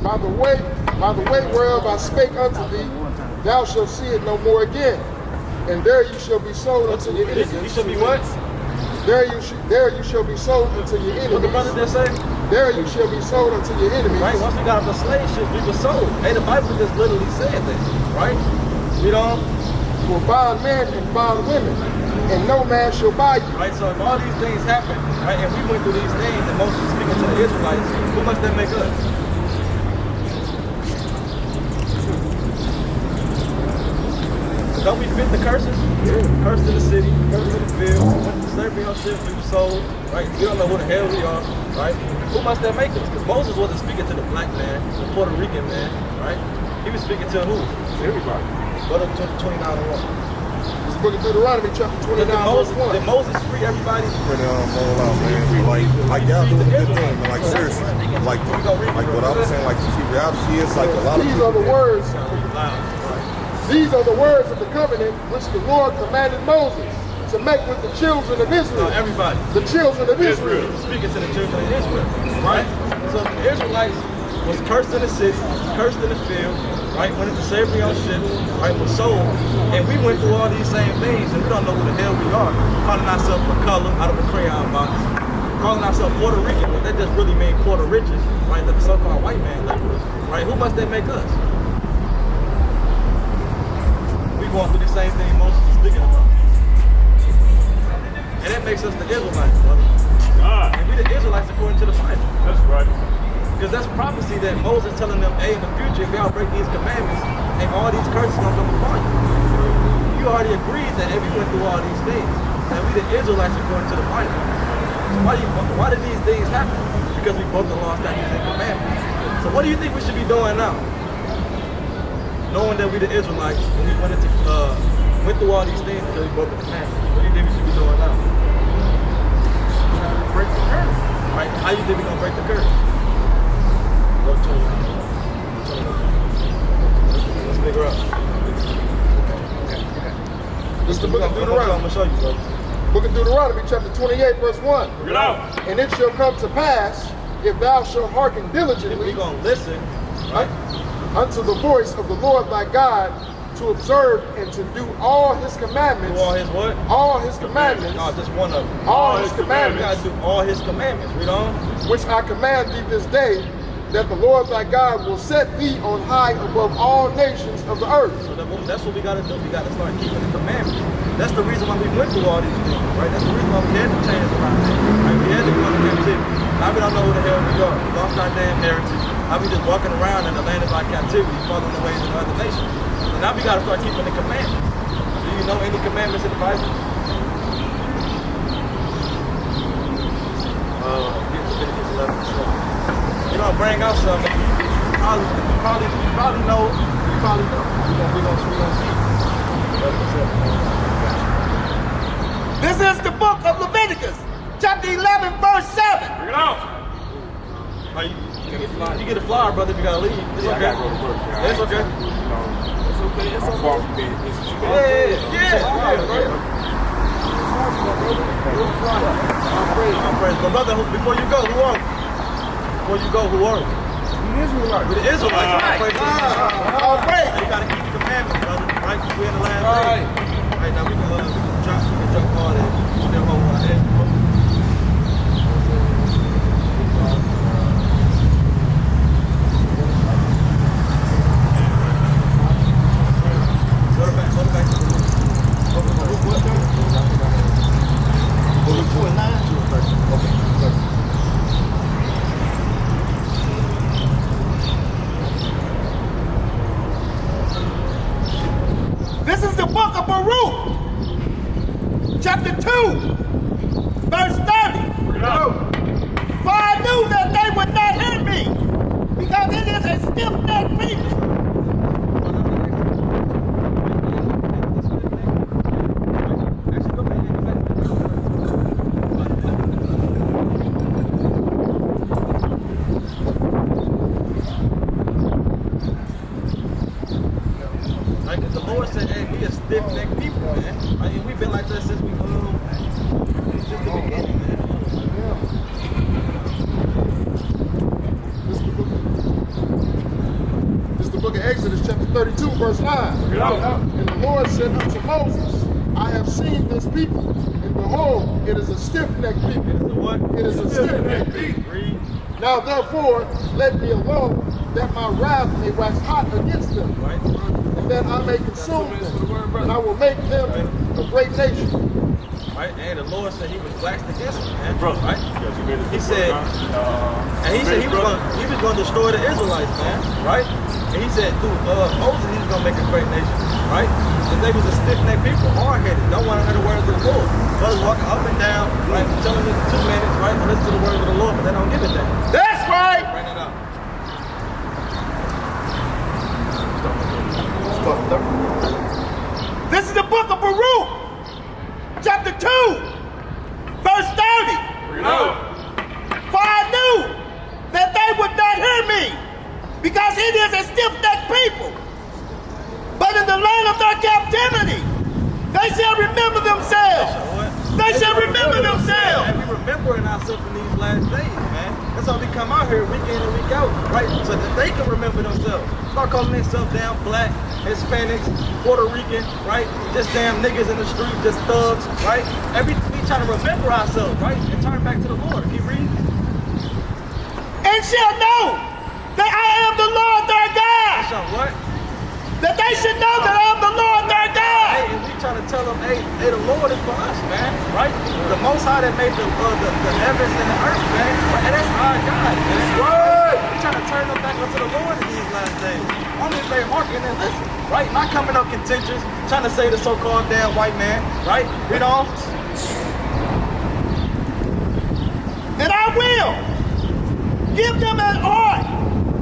By the way whereof I spake unto thee, thou shalt see it no more again. And there you shall be sold unto your enemies. You shall be what? There you shall be sold unto your enemies. What the brother just say? There you shall be sold unto your enemies. Right, once we got off the slave ship, we were sold. Hey, the Bible just literally said that, right? You know? For bond men and bond women, and no man shall buy you. Right, so if all these things happen, right, and we went through these things, and Moses is speaking to the Israelites, who must that make us? Don't we fit the curses? Yeah. Cursed in the city, cursed in the field, went to slavery on ships, we were sold, right? We don't know who the hell we are, right? Who must that make us? Because Moses wasn't speaking to the black man, the Puerto Rican man, right? He was speaking to who? Everybody. Go to 29 and 1. This book of Deuteronomy chapter 29 verse 1. Did Moses free everybody? Pretty roll out, man. Like y'all doing a good thing, but like seriously, like what I was saying, like the reality is like a lot of These people. are the words. These are the words of the covenant which the Lord commanded Moses to make with the children of Israel. No, everybody. The children of Israel. Speaking to the children of Israel, right? So the Israelites was cursed in the city, cursed in the field, right? Went into slavery on ships, right? Was sold, and we went through all these same things, and we don't know who the hell we are. Calling ourselves a color out of a crayon box, calling ourselves Puerto Rican, but that just really means Puerto Riches, right? The so-called white man labelers, right? Who must that make us? We going through the same thing Moses is speaking about, and that makes us the Israelites, brother. And we the Israelites according to the Bible. That's right. Because that's prophecy that Moses telling them, hey, in the future, if y'all break these commandments, and all these curses gonna come upon you. You already agreed that if we went through all these things, that we the Israelites according to the Bible. So why did these things happen? Because we broke the law, statutes, and commandments. So what do you think we should be doing now? Knowing that we the Israelites, and we went through all these things because we broke the commandments. What do you think we should be doing now? Trying to break the curse. Right? How you think we gonna break the curse? Go to let's figure out. This is the book of I'm Deuteronomy. gonna show you, bro. Book of Deuteronomy chapter 28 verse 1. Get out. And it shall come to pass, if thou shalt hearken If diligently we gonna listen, right? unto the voice of the Lord thy God, to observe and to do all his commandments. Do all his what? All his commandments. No, just one of them. All his We commandments. gotta do all his commandments. Read on. Which I command thee this day, that the Lord thy God will set thee on high above all nations of the earth. So that's what we gotta do. We gotta start keeping the commandments. That's the reason why we went through all these things, right? That's the reason why we had to change around here, right? We had to go into captivity. Now we don't know who the hell we are. We lost our damn heritage. Now we just walking around in the land of our captivity, following the ways of other nations. So now we gotta start keeping the commandments. Do you know any commandments in the Bible? Leviticus 11:7. You don't bring out something. You probably know. We gonna see. This is the book of Leviticus, chapter 11, verse 7. Bring it out. You get a flyer, brother, if you gotta leave. It's okay. I gotta go to work. It's okay. It's okay. It's okay. I'm far from being I'm praising. But brother, before you go, who are you? Before you go, who are you? The Israelites. We're the Israelites. All right. You gotta keep the commandments, brother. right? We're in the last days. Right now we can jump all that. Still hold on that. Go back to This is the book of Baruch, chapter 2, verse 30. For I knew that they would not hear me, because it is a stiff-necked people. The Lord said, hey, we a stiff-necked people, man. I mean, we've been like that since we since the beginning, man. This is the book of Exodus, chapter 32, verse 9. And the Lord said unto Moses, I have seen this people, and behold, it is a stiff-necked people. It is a what? It is a stiff-necked people. Read. Now therefore, let me alone, that my wrath may wax hot against them, Right. and that I may consume them, and I will make them a great nation. Right? And the Lord said he was waxed against them, man. Bro, Right? he said, and he said he was going to destroy the Israelites, man. Right? And he said through Moses he was going to make a great nation. Right? And they was a stiff-necked people, hard-headed, don't want to hear the words of the Lord. Brothers walking up and down, right, telling them 2 minutes, right, to listen to the words of the Lord, but they don't give it that. That's right. Bring it up. This is the book of Baruch, chapter 2, verse 30. For I knew that they would not hear me, because it is a stiff-necked people. But in the land of their captivity, they shall remember themselves. They shall remember themselves. And we remembering ourselves in these last days, man. That's why we come out here week in and week out, right? So that they can remember themselves. Start calling themselves damn black, Hispanics, Puerto Rican, right? Just damn niggas in the street, just thugs, right? We trying to remember ourselves, right? And turn back to the Lord. Keep reading. And shall know that I am the Lord their God. So what? That they should know that I am the Lord their God. Hey, and we trying to tell them, hey, the Lord is for us, man, right? The Most High that made the heavens and the earth, man, right? And that's our God, man. Right? We trying to turn them back onto the Lord in these last days. Only if they hearken and listen, right? Not coming up contentious, trying to say the so-called damn white man, right? You know? And I will give them an heart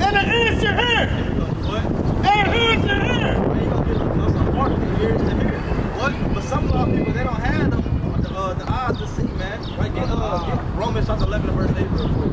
and an ear to hear. What? And ears to hear. Why you gonna give us some heart and ears to hear? What? But some of our people, they don't have the eyes to see, man. Right? Get Romans chapter 11 verse 8 real quick.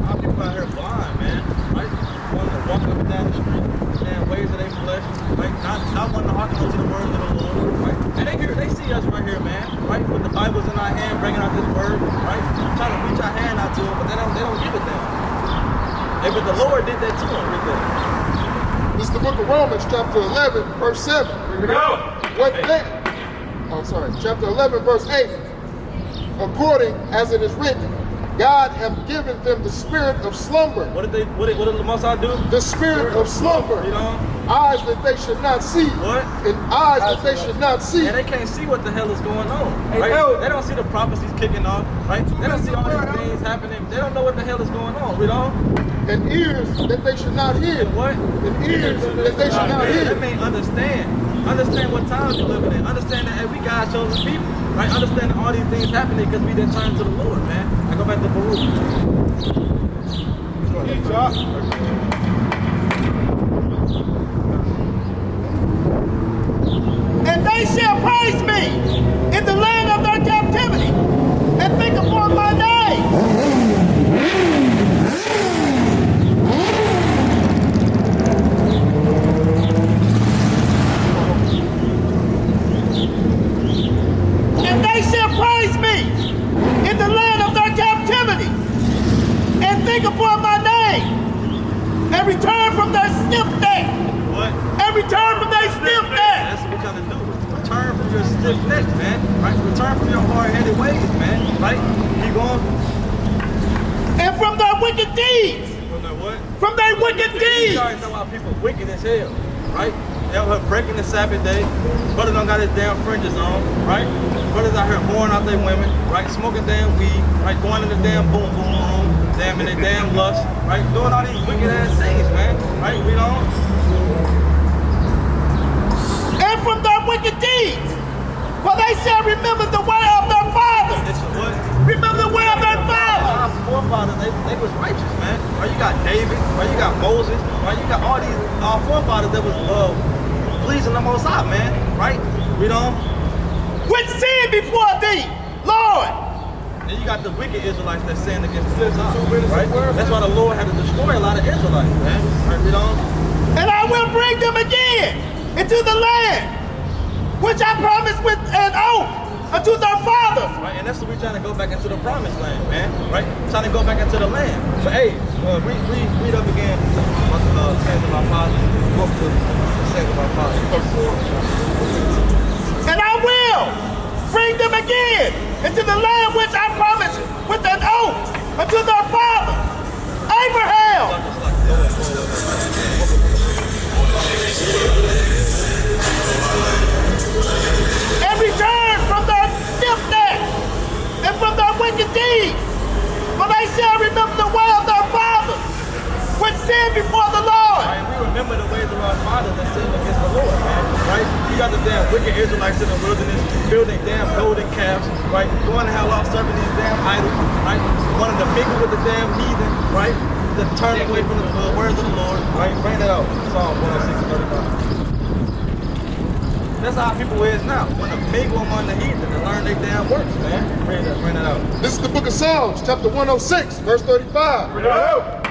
Our people out here blind, man. Right? Wanting to walk up and down the street, damn ways of their flesh, right? Not wanting to hearken unto the words of the Lord, right? And they see us right here, man, right? With the Bibles in our hand, bringing out this word, right? Trying to reach our hand out to them, but they don't give it them. Hey, but the Lord did that to them, right there. This is the book of Romans, chapter 11, verse 7. Here we go. Chapter 11, verse 8. According as it is written, God hath given them the spirit of slumber. What did the Most High do? The spirit of slumber. You know? Eyes that they should not see. What? And eyes that they should not see. And they can't see what the hell is going on, right? They don't see the prophecies kicking off, right? They don't see all these things happening. They don't know what the hell is going on, you know? And ears that they should not hear. And what? And ears that they should not hear. That means understand. Understand what times you're living in. Understand that hey, we God's chosen people, right? Understand that all these things happening because we didn't turn to the Lord, man. I go back to Baruch. And they shall praise me in the land of their captivity and think upon my name. And they shall praise me in upon my name and return from their stiff neck. What? And return from their stiff neck. That's what we're trying to do. Return from your stiff neck, man. Right? Return from your hard-headed ways, man. Right? Keep going. And from their wicked deeds. From their what? From their wicked deeds. You already know why people wicked as hell, right? They out here breaking the Sabbath day. Brother don't got his damn fringes on, right? Brothers out here whoring out their women, right? Smoking damn weed, right? Going in the damn boom boom room, damn in their damn lust, right? Doing all these wicked ass things, man, right? We don't. And from their wicked deeds, for they shall remember the way of their fathers. It's what? Remember the way of their fathers. Our forefathers, they was righteous, man. Right? You got David, right? You got Moses, right? You got all these our forefathers that was pleasing the Most High, man. Right? We don't. Which sinned before thee, Lord. Then you got the wicked Israelites that sinned against the Most High, right? That's why the Lord had to destroy a lot of Israelites, man. Right? We don't. And I will bring them again into the land, which I promised with an oath unto their fathers. Right, and that's what we're trying to go back into the promised land, man. Right? Trying to go back into the land. So, hey, read up again. Sins of our fathers. Book to Sins of our fathers. And I will bring them again into the land which I promised with an oath unto their fathers, Abraham. And return from their stiff neck and from their wicked deeds, for they shall remember the way of their fathers, which sinned before the Lord. Right, we remember the ways of our fathers that sinned against the Lord, man. Right? You got the damn wicked Israelites in the wilderness building damn golden calves, right? Going to hell off serving these damn idols, right? Wanting to mingle with the damn heathen, right? To turn away from the words of the Lord, right? Bring that out. Psalm 106:35. That's how people is now. Want to mingle among the heathen and learn their damn works, man. Bring that out. This is the book of Psalms, chapter 106, verse 35.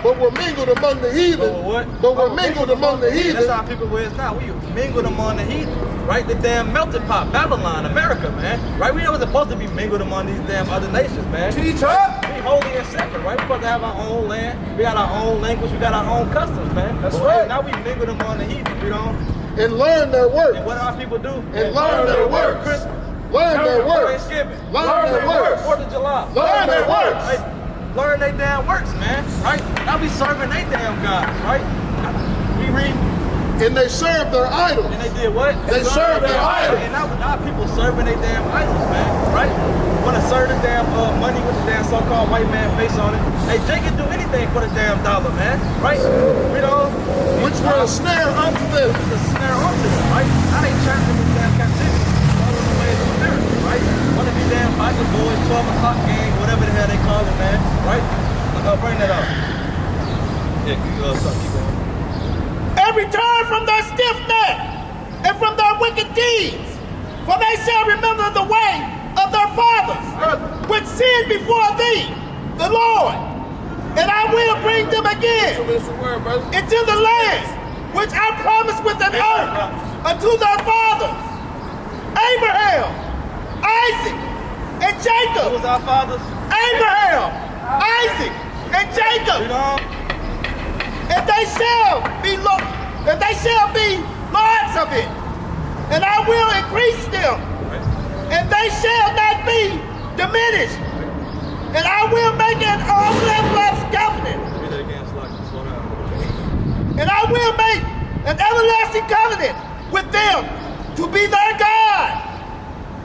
But we're mingled among the heathen. But we're mingled among the heathen. That's how people is now. We mingled among the heathen, right? The damn melting pot, Babylon, America, man. Right? We wasn't supposed to be mingled among these damn other nations, man. Teach up. We holy and separate, right? We're supposed to have our own land. We got our own language. We got our own customs, man. That's but right. Now we mingled among the heathen, you know? And learn their works. And what do our people do? And learn their works. Learn their works. Thanksgiving. Learn their works. 4th of July. Learn their works. Right? Learn their damn works, man. Right? Now we serving their damn gods, right? We read. And they serve their idols. And they did what? They served their idols. And now people serving their damn idols, man. Right? Want to serve the damn money with the damn so-called white man face on it. Hey, Jay can do anything for the damn dollar, man. Right? You know? Which were a snare unto them. It's a snare unto them, right? Now they trapped in this damn captivity. Following the ways of America, right? One of these damn Bible boys, 12 o'clock game, whatever the hell they call it, man. Right? Bring that up. Yeah, keep going. And return from their stiff neck and from their wicked deeds, for they shall remember the way of their fathers, which sinned before thee, the Lord. And I will bring them again into the land which I promised with an oath unto their fathers, Abraham, Isaac, and Jacob. Who was our fathers? Abraham, Isaac, and Jacob. And they shall be lords of it, and I will increase them, and they shall not be diminished, and I will make an everlasting covenant. And I will make an everlasting covenant with them to be their God,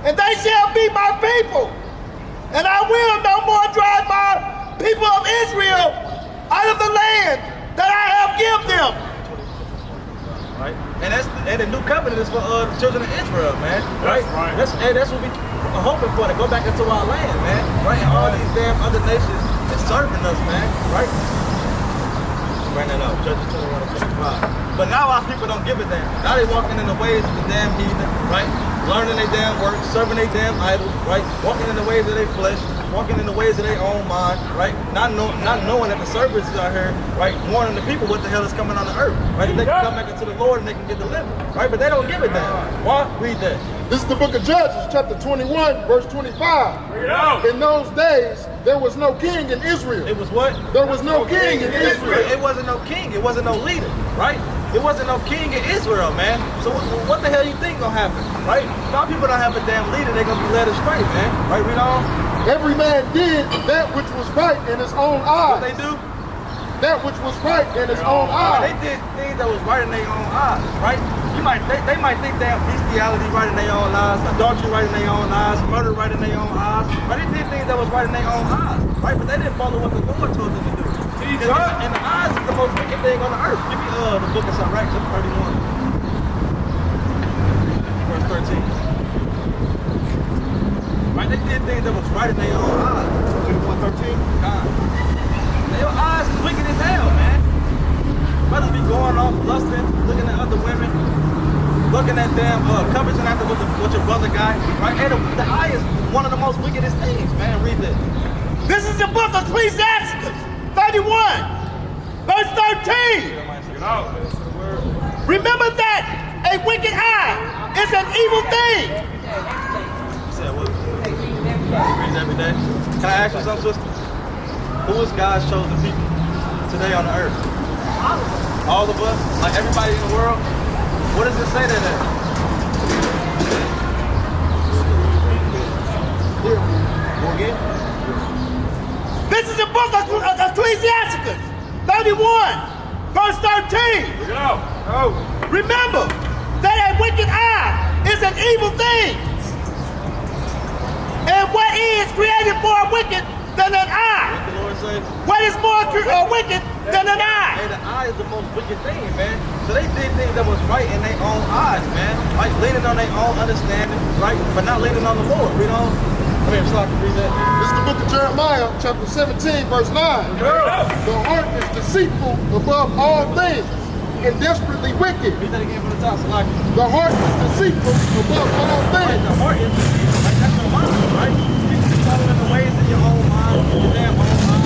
and they shall be my people, and I will no more drive my people of Israel out of the land that I have given them. Right? And the new covenant is for the children of Israel, man. Right? That's what we are hoping for, to go back into our land, man. Right? And all these damn other nations is serving us, man. Right? Bring that up. Judges 21 and 25. But now our people don't give a damn. Now they walking in the ways of the damn heathen, right? learning their damn work, serving their damn idols, right? Walking in the ways of their flesh, walking in the ways of their own mind, right? Not knowing that the servants are here, right? Warning the people what the hell is coming on the earth, right? They can come back into the Lord and they can get delivered, right? But they don't give it down. Why? Read that. This is the book of Judges, chapter 21, verse 25. In those days, there was no king in Israel. It was what? There was no king in Israel. It wasn't no king. It wasn't no leader, right? It wasn't no king in Israel, man. So what the hell you think gonna happen, right? Now people don't have a damn leader. They're gonna be led astray, man. Right? Read on. Every man did that which was right in his own eyes. What they do? That which was right in his own eyes. They did things that was right in their own eyes, right? They might think they have bestiality right in their own eyes, adultery right in their own eyes, murder right in their own eyes. But they did things that was right in their own eyes, right? But they didn't follow what the Lord told them to do. And the eyes is the most wicked thing on the earth. Give me the book of SIRACH, chapter 31, verse 13. Right? They did things that was right in their own eyes. 13. God. Their eyes is wicked as hell, man. Brothers be going off, lusting, looking at other women, looking at them, coveting after what your brother got, right? And the eye is one of the most wickedest things, man. Read this. This is the book of Ecclesiastes 31, verse 13. Remember that a wicked eye is an evil thing. You said what? You read every day. Can I ask you something, sister? Who is God's chosen people today on the earth? All of us? Like everybody in the world? What does it say to that? Go again? This is the book of Ecclesiastes 31, verse 13. Remember that a wicked eye is an evil thing. And what is created more wicked than an eye? What the Lord say? What is more wicked than an eye? Hey, the eye is the most wicked thing, man. So they did things that was right in their own eyes, man. Like leaning on their own understanding, right? But not leaning on the Lord. Read on. Come here, so I can read that. This is the book of Jeremiah, chapter 17, verse 9. The heart is deceitful above all things and desperately wicked. Read that again from the top, so I can. The heart is deceitful above all Right, things. the heart is like that's your mind, right? You keep following the ways of your own mind, your damn own mind.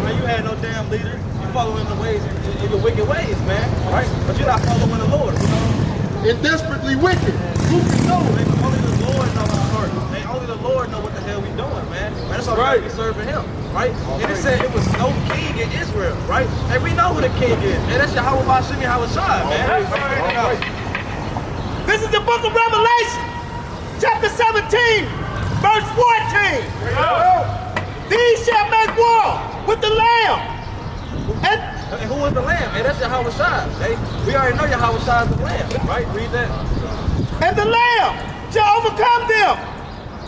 Right? You had no damn leader. You following the ways in your wicked ways, man. Right? But you're not following the Lord, you know? And desperately wicked. Who can know? Only the Lord knows our heart. And only the Lord knows what the hell we doing, man. That's why we serving him, right? And it said it was no king in Israel, right? And we know who the king is. And that's Yahweh Bashimi Hawashai, man. This is the book of Revelation, chapter 17, verse 14. These shall make war with the Lamb. And who is the Lamb? And that's Yahweh Shai. Hey, we already know Yahweh Shai is the Lamb, right? Read that. And the Lamb shall overcome them,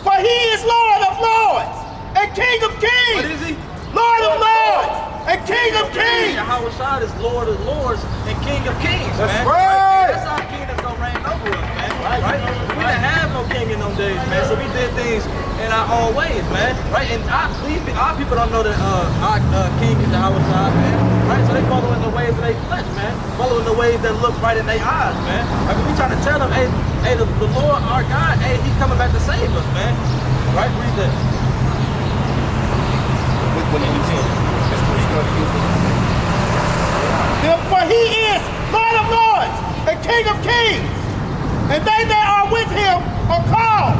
for he is Lord of lords and King of kings. What is he? Lord of lords and King of kings. Yahweh Shai is Lord of lords and King of kings, man. right. That's our king that's gonna reign over us, man. Right? We didn't have no king in those days, man. So we did things in our own ways, man. Right? And our people don't know that our king is Yahweh Shai, man. Right? So they following the ways of their flesh, man. Following the ways that look right in their eyes, man. I mean, we trying to tell them, hey, the Lord, our God, hey, he's coming back to save us, man. Right? Read that. For he is Lord of lords and King of kings. And they that are with him are called,